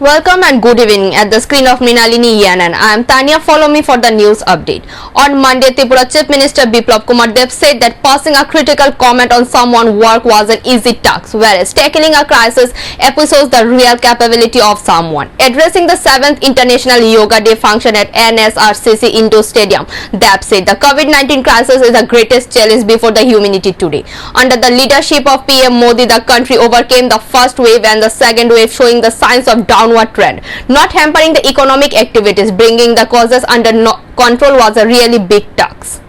Welcome and good evening. At the screen of Mrinalini Yanan, I am Tanya. Follow me for the news update. On Monday, Tripura Chief Minister Biplab Kumar Deb said that passing a critical comment on someone's work was an easy task, whereas tackling a crisis episodes the real capability of someone. Addressing the 7th International Yoga Day function at NSRCC Indoor Stadium, Deb said the COVID-19 crisis is the greatest challenge before the humanity today. Under the leadership of PM Modi, the country overcame the first wave and the second wave, showing the signs of downward trend, not hampering the economic activities. Bringing the causes under control was a really big task.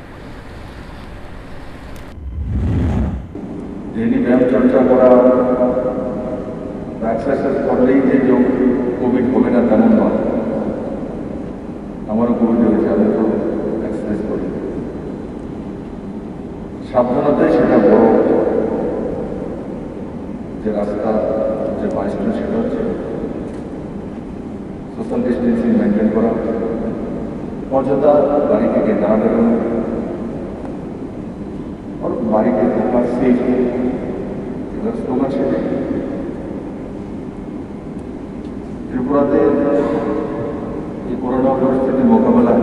সাবধানতাই সেটা বড় যে রাস্তা যে milestone সেটা হচ্ছে social distancing maintain করা, অযথা বাড়ি থেকে না বেরোনো, বাড়িতে থাকা সেফ, এগুলো স্লোগান সেটাই। ত্রিপুরাতে এই করোনা পরিস্থিতি মোকাবেলায়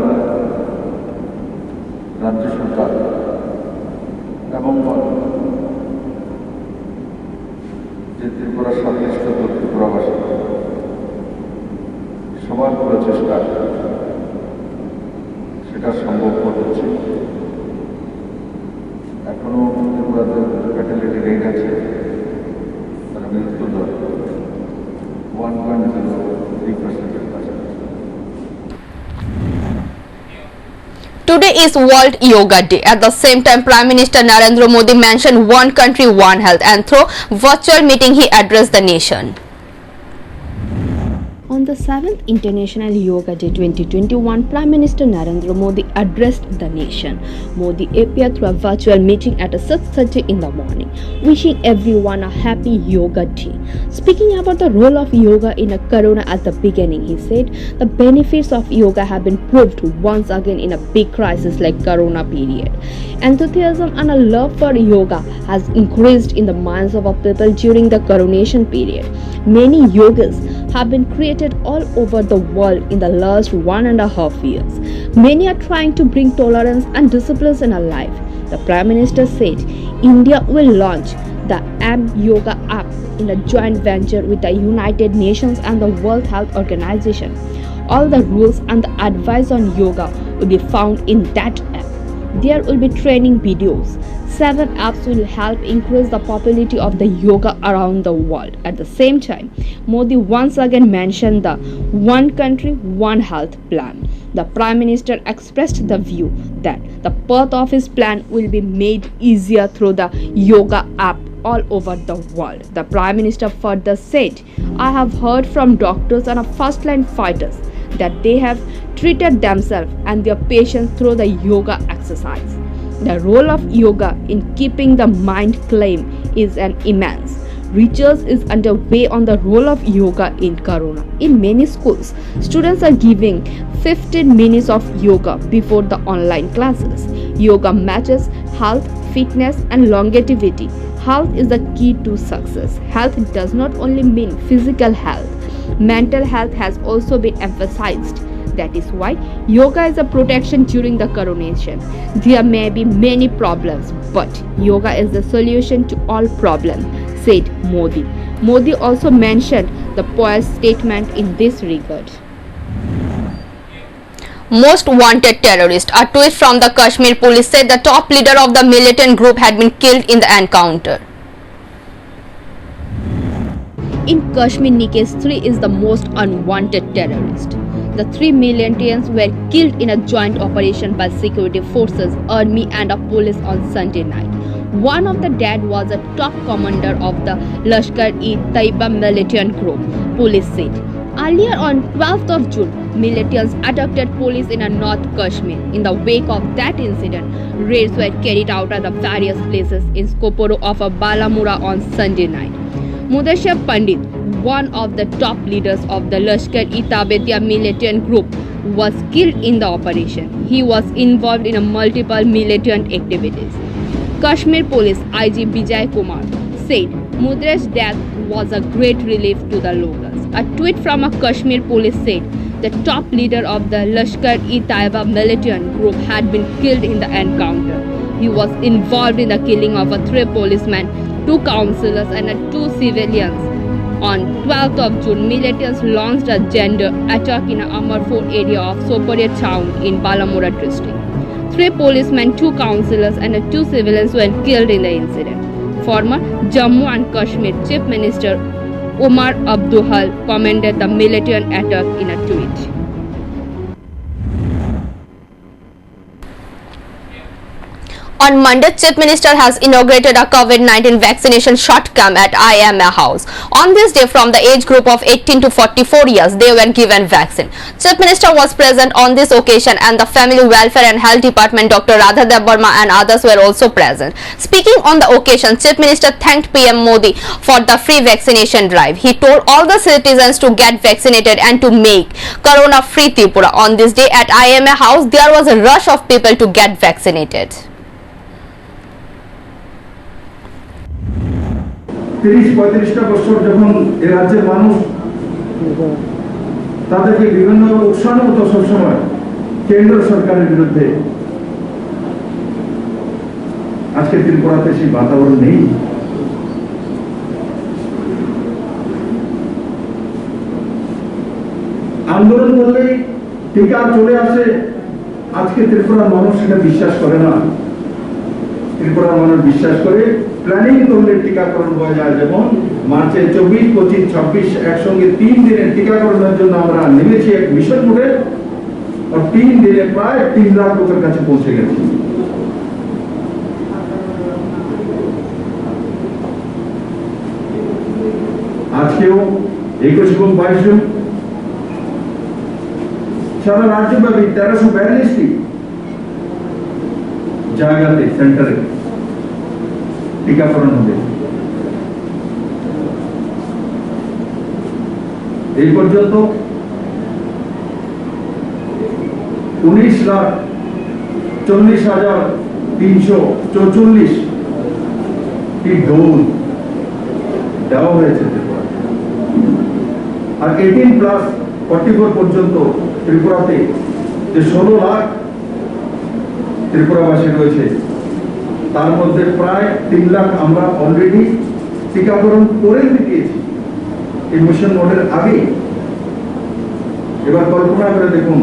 রাজ্য সরকার এবং যে ত্রিপুরার সংশ্লিষ্ট ত্রিপুরাবাসী সবার প্রচেষ্টা সেটা সম্ভব হচ্ছে। এখনো ত্রিপুরাতে ফ্যাটালিটি রেট আছে, তারা মৃত্যু দর 1.03%-এর কাছাকাছি। Today is World Yoga Day. At the same time, Prime Minister Narendra Modi mentioned one country, one health, and through virtual meeting he addressed the nation. On the 7th International Yoga Day 2021, Prime Minister Narendra Modi addressed the nation. Modi appeared through a virtual meeting at 6:30 in the morning, wishing everyone a happy Yoga Day. Speaking about the role of yoga in a corona at the beginning, he said the benefits of yoga have been proved once again in a big crisis like corona period. Enthusiasm and a love for yoga has increased in the minds of our people during the coronation period. Many yogas have been created all over the world in the last 1.5 years. Many are trying to bring tolerance and discipline in our life. The Prime Minister said India will launch the Yoga app in a joint venture with the United Nations and the World Health Organization. All the rules and the advice on yoga will be found in that app. There will be training videos. 7 apps will help increase the popularity of the yoga around the world. At the same time, Modi once again mentioned the One Country, One Health plan. The Prime Minister expressed the view that the path of his plan will be made easier through the yoga app all over the world. The Prime Minister further said, I have heard from doctors and first-line fighters that they have treated themselves and their patients through the yoga exercise. The role of yoga in keeping the mind calm is an immense. Research is underway on the role of yoga in corona. In many schools, students are giving 15 minutes of yoga before the online classes. Yoga matches health, fitness, and longevity. Health is the key to success. Health does not only mean physical health. Mental health has also been emphasized. That is why yoga is a protection during the coronation. There may be many problems, but yoga is the solution to all problems, said Modi. Modi also mentioned the poet's statement in this regard. Most wanted terrorist. A tweet from the Kashmir police said the top leader of the militant group had been killed in the encounter. In Kashmir, Nikesh 3 is the most unwanted terrorist. The 3 militants were killed in a joint operation by security forces, army and police on Sunday night. One of the dead was a top commander of the Lashkar-e-Taiba militant group, police said. Earlier on 12th of June, militants attacked police in North Kashmir. In the wake of that incident, raids were carried out at the various places in Skoporo of Balamura on Sunday night. Mudashar Pandit, one of the top leaders of the Lashkar-e-Taiba militant group, was killed in the operation. He was involved in multiple militant activities. Kashmir Police IG Vijay Kumar said Mudra's death was a great relief to the locals. A tweet from a Kashmir police said the top leader of the Lashkar-e-Taiba militant group had been killed in the encounter. He was involved in the killing of 3 policemen, 2 councillors and 2 civilians. On 12th of June, militants launched a gender attack in Amarpur area of Sopore town in Balamura district. 3 policemen, 2 councillors and 2 civilians were killed in the incident. Former Jammu and Kashmir Chief Minister Umar Abduhal commended the militant attack in a tweet. On Monday, Chief Minister has inaugurated a COVID-19 vaccination shot camp at IMA House. On this day, from the age group of 18 to 44 years, they were given vaccine. Chief Minister was present on this occasion and the Family Welfare and Health Department Dr. Radha Devarma and others were also present. Speaking on the occasion, Chief Minister thanked PM Modi for the free vaccination drive. He told all the citizens to get vaccinated and to make corona-free Tripura. On this day at IMA House, there was a rush of people to get vaccinated. 30-35টা বছর যখন এই রাজ্যের মানুষ তাদেরকে বিভিন্ন উৎসাহ হতো সবসময় কেন্দ্র সরকারের বিরুদ্ধে, আজকে ত্রিপুরাতে সেই বাতাবরণ নেই। আন্দোলন করলেই টিকা চলে আসে, আজকে ত্রিপুরার মানুষ সেটা বিশ্বাস করে না। ত্রিপুরার মানুষ বিশ্বাস করে প্ল্যানিং করলে টিকাকরণ হয়ে যায়। যেমন মার্চে 24, 25, 26 একসঙ্গে 3 দিনের টিকাকরণের জন্য আমরা নেমেছি এক মিশন মোডে, আর 3 দিনে প্রায় 3 লাখ লোকের কাছে পৌঁছে গেছি। আজকেও 21 এবং 22 জন সারা রাজ্যব্যাপী 1342টি জায়গাতে সেন্টারে টিকাকরণ হবে। এই পর্যন্ত 19,40,344 টি ডোজ দেওয়া হয়েছে ত্রিপুরা। আর 18+44 পর্যন্ত ত্রিপুরাতে যে 16 লাখ ত্রিপুরাবাসী রয়েছে, তার মধ্যে প্রায় 3 লাখ আমরা অলরেডি টিকাকরণ করে দিয়েছি এই মিশন মোডের আগে। এবার কল্পনা করে দেখুন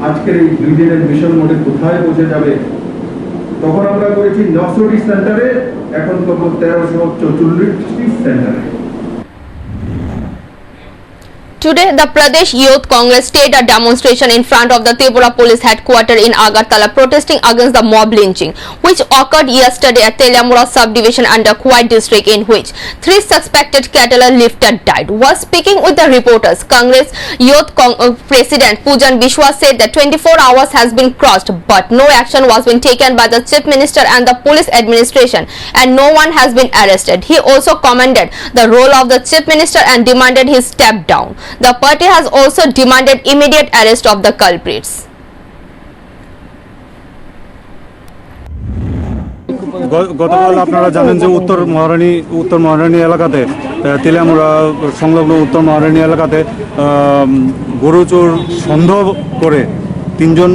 আজকের এই 2 দিনের মিশন মোডে কোথায় পৌঁছে যাবে। তখন আমরা করেছি 900টি সেন্টারে, এখন করব 1344টি সেন্টারে। Today, the Pradesh Youth Congress staged a demonstration in front of the Tripura Police Headquarters in Agartala protesting against the mob lynching, which occurred yesterday at Telamura subdivision under Kuwait district, in which 3 suspected cattle lifters died. While speaking with the reporters, Congress Youth President Pujan Bishwa said that 24 hours has been crossed, but no action was been taken by the Chief Minister and the police administration, and no one has been arrested. He also commended the role of the Chief Minister and demanded his step down. The party has also demanded immediate arrest of the culprits. গতকাল আপনারা জানেন যে উত্তর মহারানী এলাকাতে তেলিয়ামুড়া সংলগ্ন উত্তর মহারানী এলাকাতে গরু চোর সন্দেহ করে 3 জন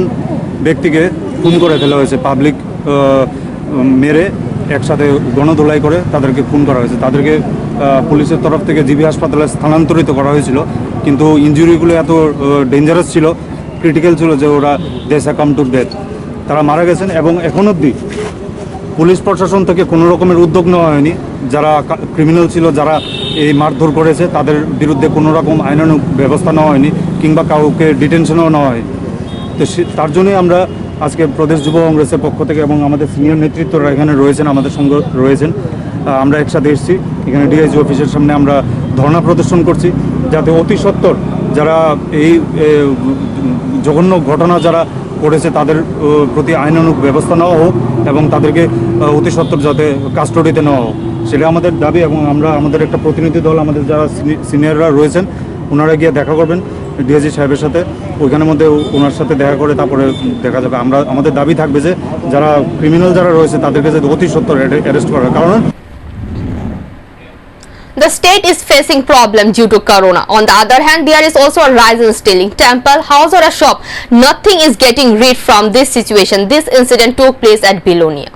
ব্যক্তিকে খুন করে ফেলা হয়েছে। পাবলিক মেরে একসাথে গণধোলাই করে তাদেরকে খুন করা হয়েছে। তাদেরকে পুলিশের তরফ থেকে জিবি হাসপাতালে স্থানান্তরিত করা হয়েছিল, কিন্তু ইনজুরিগুলো এত ডেঞ্জারাস ছিল, ক্রিটিক্যাল ছিল যে ওরা দে সাকাম টু ডেথ, তারা মারা গেছেন। এবং এখন অবধি পুলিশ প্রশাসন থেকে কোনো রকমের উদ্যোগ নেওয়া হয়নি। যারা ক্রিমিনাল ছিল, যারা এই মারধর করেছে, তাদের বিরুদ্ধে কোনো রকম আইনানুগ ব্যবস্থা নেওয়া হয়নি, কিংবা কাউকে ডিটেনশনও নেওয়া হয়নি। তো তার জন্যই আমরা আজকে প্রদেশ যুব কংগ্রেসের পক্ষ থেকে এবং আমাদের সিনিয়র নেতৃত্বরা এখানে রয়েছেন, আমাদের সঙ্গে রয়েছেন, আমরা একসাথে এসেছি এখানে ডিআইজি অফিসের সামনে আমরা ধর্ণা প্রদর্শন করছি, যাতে অতি সত্বর যারা এই জঘন্য ঘটনা যারা করেছে তাদের প্রতি আইনানুগ ব্যবস্থা নেওয়া হোক এবং তাদেরকে অতি সত্বর যাতে কাস্টডিতে নেওয়া হোক, সেটা আমাদের দাবি। এবং আমরা আমাদের একটা প্রতিনিধি দল, আমাদের যারা সিনিয়ররা রয়েছেন, ওনারা গিয়ে দেখা করবেন ডিআইজি সাহেবের সাথে, ওইখানের মধ্যে ওনার সাথে দেখা করে তারপরে দেখা যাবে। আমাদের দাবি থাকবে যে যারা ক্রিমিনাল যারা রয়েছে তাদেরকে যাতে অতি সত্বর অ্যারেস্ট করার। কারণ The state is facing problem due to corona. On the other hand, there is also a rise in stealing. Temple, house or a shop, nothing is getting rid from this situation. This incident took place at Belonia.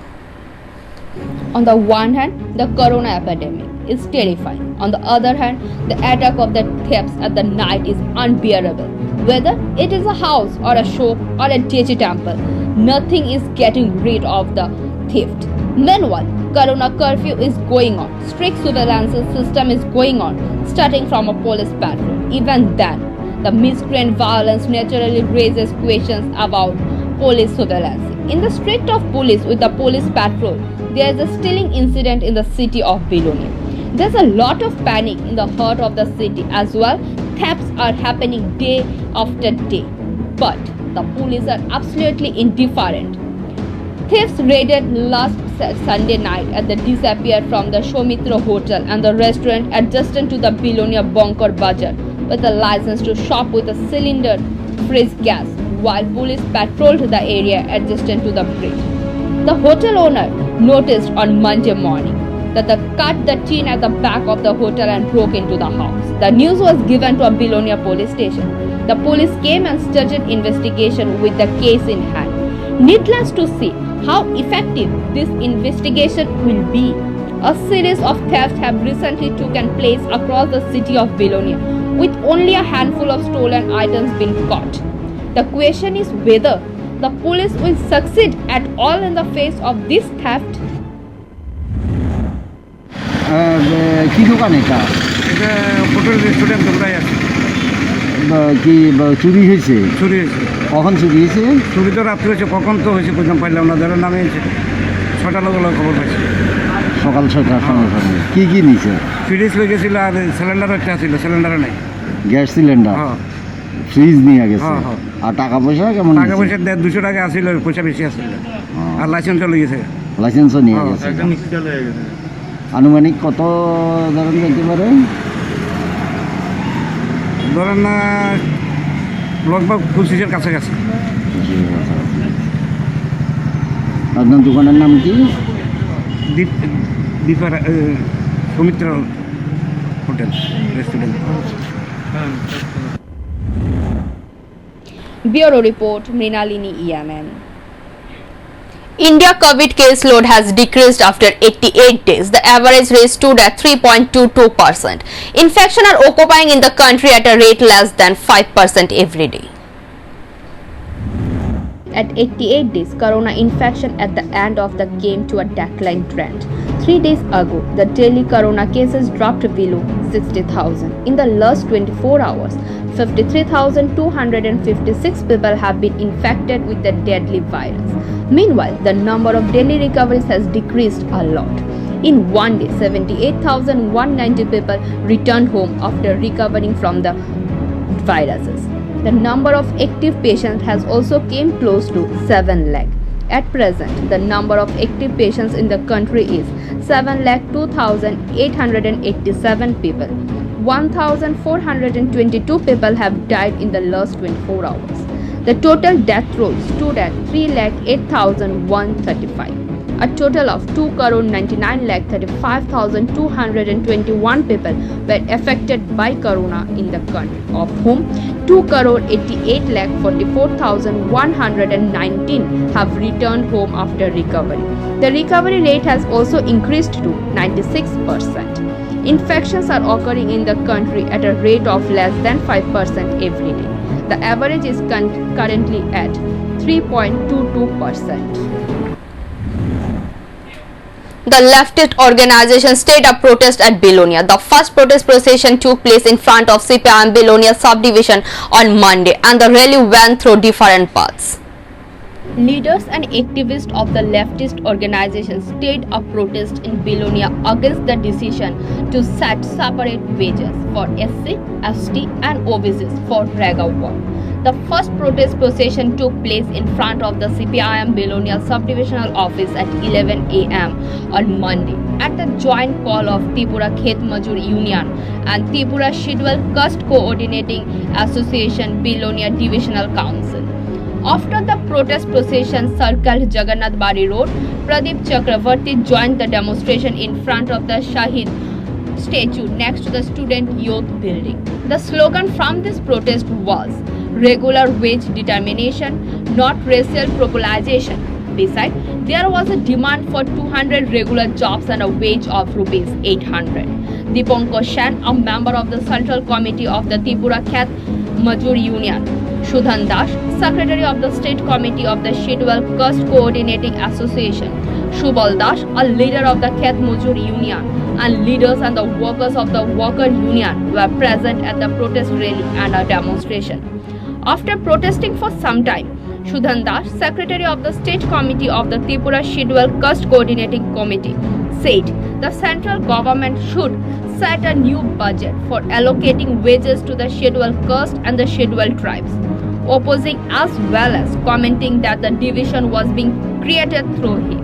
On the one hand, the corona epidemic is terrifying. On the other hand, the attack of the thieves at the night is unbearable. Whether it is a house or a shop or a deity temple, nothing is getting rid of the theft. Meanwhile, corona curfew is going on. Strict surveillance system is going on, starting from a police patrol. Even then, the miscreant violence naturally raises questions about police surveillance. In the street of police with the police patrol, there is a stealing incident in the city of Belonia. There's a lot of panic in the heart of the city as well. Thefts are happening day after day, but the police are absolutely indifferent. Thieves raided last Sunday night at the disappeared from the Shomitra Hotel and the restaurant adjacent to the Belonia Bunker Bazaar with a license to shop with a cylinder freeze gas while police patrolled the area adjacent to the bridge. The hotel owner noticed on Monday morning that they cut the tin at the back of the hotel and broke into the house. The news was given to a Belonia police station. The police came and started investigation with the case in hand. Needless to say how effective this investigation will be. A series of thefts have recently taken place across the city of Belonia, with only a handful of stolen items being caught. The question is whether the police will succeed at all in the face of this theft. কি দোকান এটা এটা hotel restaurant দোকানে আছে। কি চুরি হয়েছে? চুরি হয়েছে। কখন চুরি হয়েছে? চুরি তো রাত্রে হয়েছে, কখন তো হয়েছে পর্যন্ত পাইলাম না, যারা নামে 6টা লোক খবর পাইছে। সকাল 6টার সময় কি কি নিয়েছে? ফ্রিজ লেগে গেছিল আর সিলিন্ডার একটা ছিল, সিলিন্ডার নাই। গ্যাস সিলিন্ডার, হ্যাঁ ফ্রিজ নিয়ে গেছে। হ্যাঁ, হ্যাঁ। আর টাকা পয়সা কেমন? টাকা পয়সা 200 টাকা আসছিল, পয়সা বেশি আসছিল। আর লাইসেন্সও লয়ে গেছে। লাইসেন্সও নিয়ে গেছে। আনুমানিক কত ধরেন যেতে পারে? ধরেন না লগভগ 25-এর কাছাকাছি। আপনার দোকানের নাম কি? দীপার Soumitra hotel restaurant. Bureau Report, Mrinalini EMN. India COVID case load has decreased after 88 days. The average rate stood at 3.22%. Infection are occupying in the country at a rate less than 5% every day. At 88 days, corona infection at the end of the came to a decline trend. 3 days ago, the daily corona cases dropped below 60,000. In the last 24 hours, 53,256 people have been infected with the deadly virus. Meanwhile, the number of daily recoveries has decreased a lot. In one day, 78,190 people returned home after recovering from the viruses. The number of active patients has also came close to 7 lakh. At present, the number of active patients in the country is 7,02,887 people. 1,422 people have died in the last 24 hours. The total death toll stood at 3,08,135. A total of 2,99,35,221 people were affected by corona in the country, of whom 2,88,44,119 have returned home after recovery. The recovery rate has also increased to 96%. Infections are occurring in the country at a rate of less than 5% every day. The average is currently at 3.22%. The leftist organization staged a protest at Belonia. The first protest procession took place in front of CPIM Belonia subdivision on Monday, and the rally went through different paths. Leaders and activists of the leftist organization staged a protest in Belonia against the decision to set separate wages for SC, ST and OBCs for Rega work. The first protest procession took place in front of the CPIM Belonia subdivisional office at 11 a.m. on Monday at the joint call of Tripura Khet Majur Union and Tripura Scheduled Caste Coordinating Association Belonia Divisional Council. After the protest procession circled Jagannath Bari Road, Pradeep Chakravarti joined the demonstration in front of the Shahid statue next to the student youth building. The slogan from this protest was regular wage determination, not racial popularization. Besides, there was a demand for 200 regular jobs and a wage of rupees 800. Dipankar Sen, a member of the Central Committee of the Tripura Khet Mazur Union, Sudhan Das, Secretary of the State Committee of the Scheduled Caste Coordinating Association, Shubal Das, a leader of the Khet Mazur Union, and leaders and the workers of the Worker Union were present at the protest rally and a demonstration. After protesting for some time, Sudhan Das, Secretary of the State Committee of the Tripura Scheduled Caste Coordinating Committee, said the central government should set a new budget for allocating wages to the scheduled caste and the scheduled tribes, opposing as well as commenting that the division was being created through him.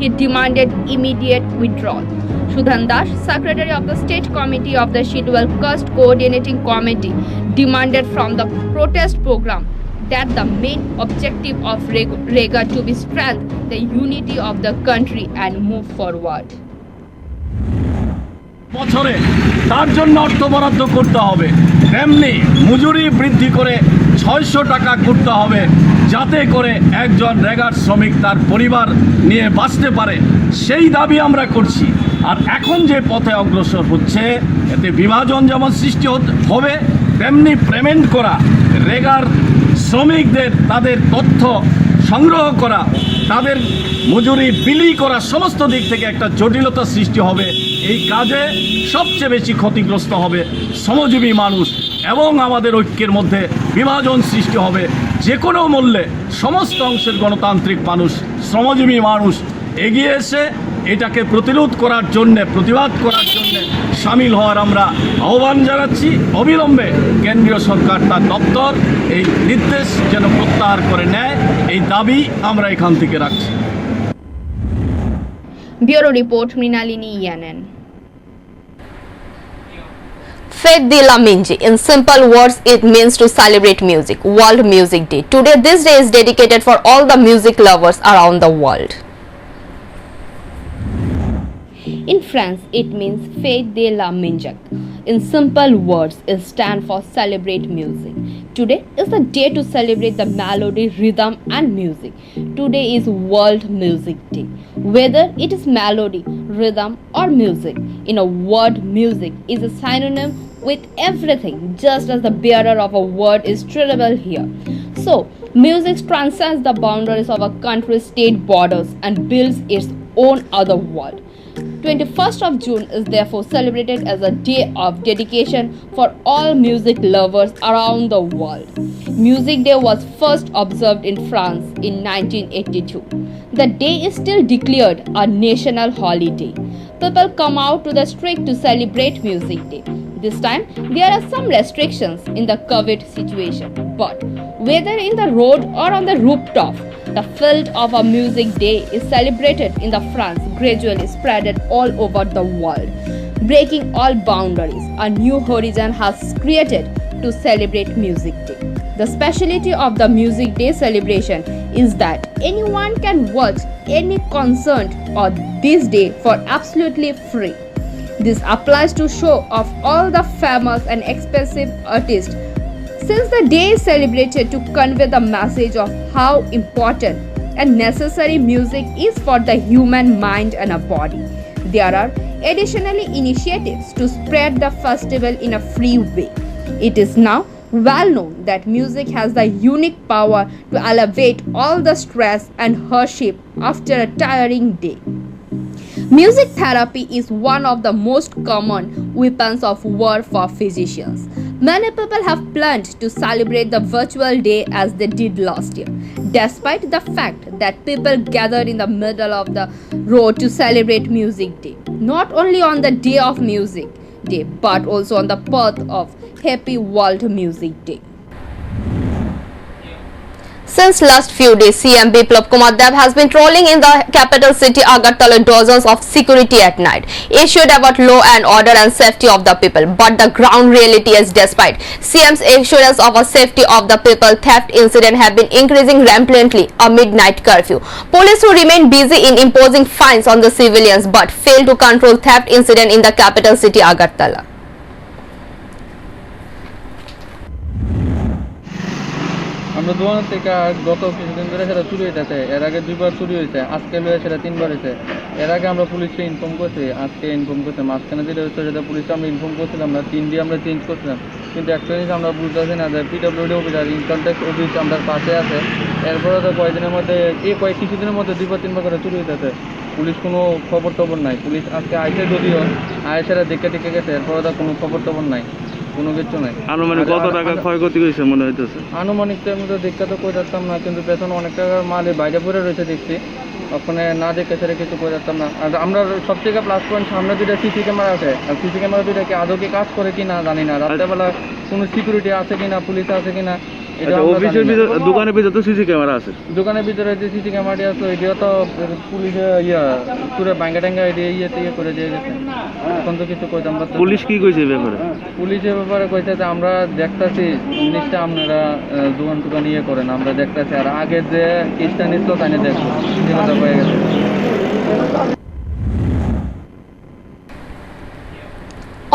He demanded immediate withdrawal. Sudhan Das, Secretary of the State Committee of the Scheduled Caste Coordinating Committee, demanded from the protest program that the main objective of Rega to be strengthen the unity of the country and move forward. বছরে তার জন্য অর্থ বরাদ্দ করতে হবে, তেমনি মজুরি বৃদ্ধি করে 600 টাকা করতে হবে, যাতে করে একজন রেগার শ্রমিক তার পরিবার নিয়ে বাঁচতে পারে। সেই দাবি আমরা করছি। আর এখন যে পথে অগ্রসর হচ্ছে, এতে বিভাজন যেমন সৃষ্টি হবে, তেমনি পেমেন্ট করা রেগার শ্রমিকদের তাদের তথ্য সংগ্রহ করা, তাদের মজুরি বিলি করা, সমস্ত দিক থেকে একটা জটিলতা সৃষ্টি হবে। এই কাজে সবচেয়ে বেশি ক্ষতিগ্রস্ত হবে শ্রমজীবী মানুষ এবং আমাদের ঐক্যের মধ্যে বিভাজন সৃষ্টি হবে। যে কোনো মূল্যে সমস্ত অংশের গণতান্ত্রিক মানুষ, শ্রমজীবী মানুষ এগিয়ে এসে এটাকে প্রতিরোধ করার জন্যে, প্রতিবাদ করার জন্যে সামিল হওয়ার আমরা আহ্বান জানাচ্ছি। অবিলম্বে কেন্দ্রীয় সরকার তার দপ্তর এই নির্দেশ যেন প্রত্যাহার করে নেয়, এই দাবি আমরা এখান থেকে রাখছি। Bureau Report, Mrinalini Yanan. Fête de la Musique. In simple words, it means to celebrate music. World Music Day. Today, this day is dedicated for all the music lovers around the world. In France, it means Fête de la Musique. In simple words, it stands for celebrate music. Today is the day to celebrate the melody, rhythm and music. Today is World Music Day. Whether it is melody, rhythm or music, in a word, music is a synonym with everything, just as the bearer of a word is treatable here. So, music transcends the boundaries of a country's state borders and builds its own other world. 21st of June is therefore celebrated as a day of dedication for all music lovers around the world. Music Day was first observed in France in 1982. The day is still declared a national holiday. People come out to the street to celebrate Music Day. This time, there are some restrictions in the COVID situation, but whether in the road or on the rooftop, the field of a music day is celebrated in the France, gradually spreaded all over the world. Breaking all boundaries, a new horizon has created to celebrate Music Day. The speciality of the Music Day celebration is that anyone can watch any concert on this day for absolutely free. This applies to show of all the famous and expensive artists, since the day is celebrated to convey the message of how important and necessary music is for the human mind and a body. There are additionally initiatives to spread the festival in a free way. It is now well known that music has the unique power to alleviate all the stress and hardship after a tiring day. Music therapy is one of the most common weapons of war for physicians. Many people have planned to celebrate the virtual day as they did last year, despite the fact that people gathered in the middle of the road to celebrate Music Day, not only on the day of Music Day, but also on the birth of Happy World Music Day. Since last few days, CM Biplab Kumar Dev has been trolling in the capital city Agartala dozens of security at night, issued about law and order and safety of the people. But the ground reality is, despite CM's assurance of a safety of the people, theft incidents have been increasing rampantly amid night curfew. Police who remain busy in imposing fines on the civilians but fail to control theft incident in the capital city Agartala. আমরা দোকান থেকে গত কিছুদিন ধরে সেটা চুরি হইতেছে, এর আগে 2বার চুরি হয়েছে, আজকে লয়ে সেটা 3বার হয়েছে। এর আগে আমরা পুলিশকে ইনফর্ম করছি, আজকে ইনফর্ম করছি, মাঝখানে যেটা হচ্ছে সেটা পুলিশকে আমরা ইনফর্ম করছিলাম না, 3 দিয়ে আমরা চেঞ্জ করছিলাম। কিন্তু একটা জিনিস আমরা বুঝতেছি না যে PWD officer income tax office আমরা পাশে আছে, এরপরে তো কয়েকদিনের মধ্যে কিছুদিনের মধ্যে 2-3বার করে চুরি হইতেছে, পুলিশ কোনো খবর টবর নাই। পুলিশ আজকে আইসে যদিও আইসেরা দেখে গেছে, এরপরে তো কোনো খবর টবর নাই, কোনো কিছু নাই। আনুমানিক কত টাকা ক্ষয়ক্ষতি হয়েছে মনে হইতেছে? আনুমানিক তো আমি তো দেখতে তো কই যাচ্তাম না, কিন্তু পেছনে অনেক টাকার মালে বাইরে পড়ে রয়েছে দেখছি, ওখানে না দেখে সেটা কিছু কই যাচ্তাম না। আর আমরা সবথেকে প্লাস পয়েন্ট, সামনে 2টা সিসি ক্যামেরা আছে, আর সিসি ক্যামেরা 2টা কি আদৌ কি কাজ করে কিনা জানি না, রাত্রেবেলা কোনো সিকিউরিটি আছে কিনা, পুলিশ আছে কিনা। অফিসের ভিতরে, দোকানের ভিতরে তো সিসি ক্যামেরা আছে, দোকানের ভিতরে যে সিসি ক্যামেরাটি আছে এটিও তো পুলিশে পুরো ব্যাঙ্গা ট্যাঙ্গা ইয়ে করে দিয়ে গেছে, এখন তো কিছু কইতাম না। পুলিশ কি কইছে এই ব্যাপারে? পুলিশের ব্যাপারে কইছে যে আমরা দেখতাছি জিনিসটা, আপনারা দোকান ইয়ে করেন, আমরা দেখতাছি, আর আগে যে কেসটা নিচ্ছিল তাই না দেখবো, এই কথা হয়ে গেছে।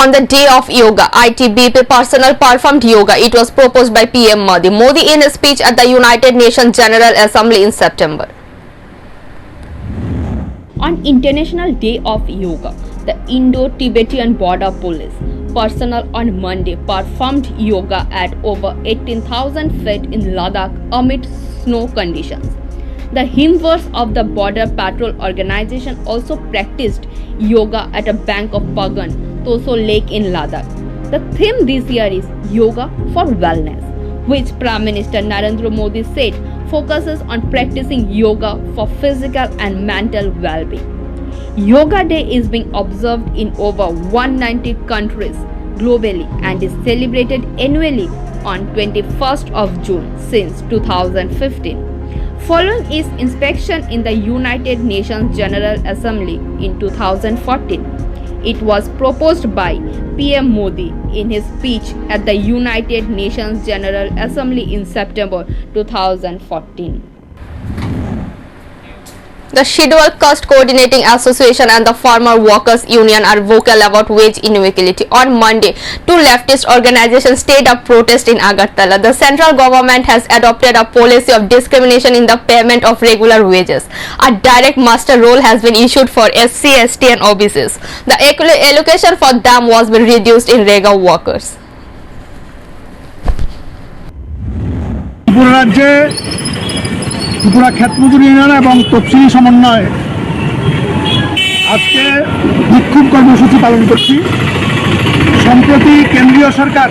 On the day of yoga, ITBP personnel performed yoga. It was proposed by PM Modi. Modi in his speech at the United Nations General Assembly in September. On International Day of Yoga, the Indo-Tibetan Border Police personnel on Monday performed yoga at over 18,000 feet in Ladakh amid snow conditions. The Himvers of the Border Patrol Organization also practiced yoga at a bank of Pagan, Toso Lake in Ladakh. The theme this year is Yoga for Wellness, which Prime Minister Narendra Modi said focuses on practicing yoga for physical and mental well-being. Yoga Day is being observed in over 190 countries globally and is celebrated annually on 21st of June since 2015. Following its inspection in the United Nations General Assembly in 2014, it was proposed by PM Modi in his speech at the United Nations General Assembly in September 2014. The Scheduled Caste Coordinating Association and the Farmer Workers Union are vocal about wage inequality. On Monday, two leftist organizations staged a protest in Agartala. The central government has adopted a policy of discrimination in the payment of regular wages. A direct master roll has been issued for SC, ST and OBCs. The allocation for them was been reduced in regular workers. Tripura ক্ষেত মজুরি union এবং তফসিলি সমন্বয়ে আজকে বিক্ষোভ কর্মসূচি পালন করছি। সম্প্রতি কেন্দ্রীয় সরকার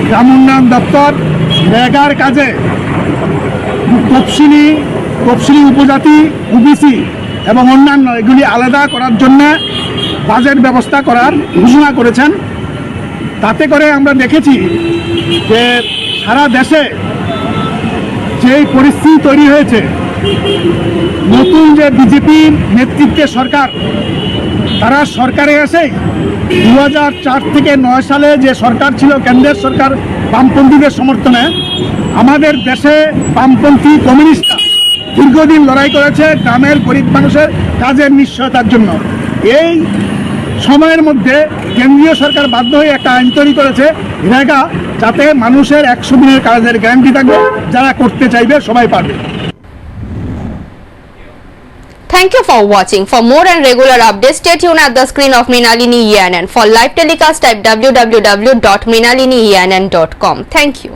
গ্রাম উন্নয়ন দপ্তর রেগার কাজে তফসিলি উপজাতি, ওবিসি এবং অন্যান্য এগুলি আলাদা করার জন্য বাজেট ব্যবস্থা করার ঘোষণা করেছেন। তাতে করে আমরা দেখেছি যে সারা দেশে যে পরিস্থিতি তৈরি হয়েছে, নতুন যে বিজেপি নেতৃত্বের সরকার, তারা সরকারে এসেই 2004 থেকে 9 সালে যে সরকার ছিল, কেন্দ্রের সরকার বামপন্থীদের সমর্থনে, আমাদের দেশে বামপন্থী কমিউনিস্টরা দীর্ঘদিন লড়াই করেছে গ্রামের গরিব মানুষের কাজের নিশ্চয়তার জন্য। এই সময়ের মধ্যে কেন্দ্রীয় সরকার বাধ্য হয়ে একটা আইন তৈরি করেছে রেগা, যাতে মানুষের 100 দিনের কাজের গ্যারান্টি থাকবে, যারা করতে চাইবে সবাই পারবে। Thank you for watching. For more and regular updates, stay tuned at the screen of Mrinalini ENN. For live telecast, type www.mrinalinienn.com. Thank you.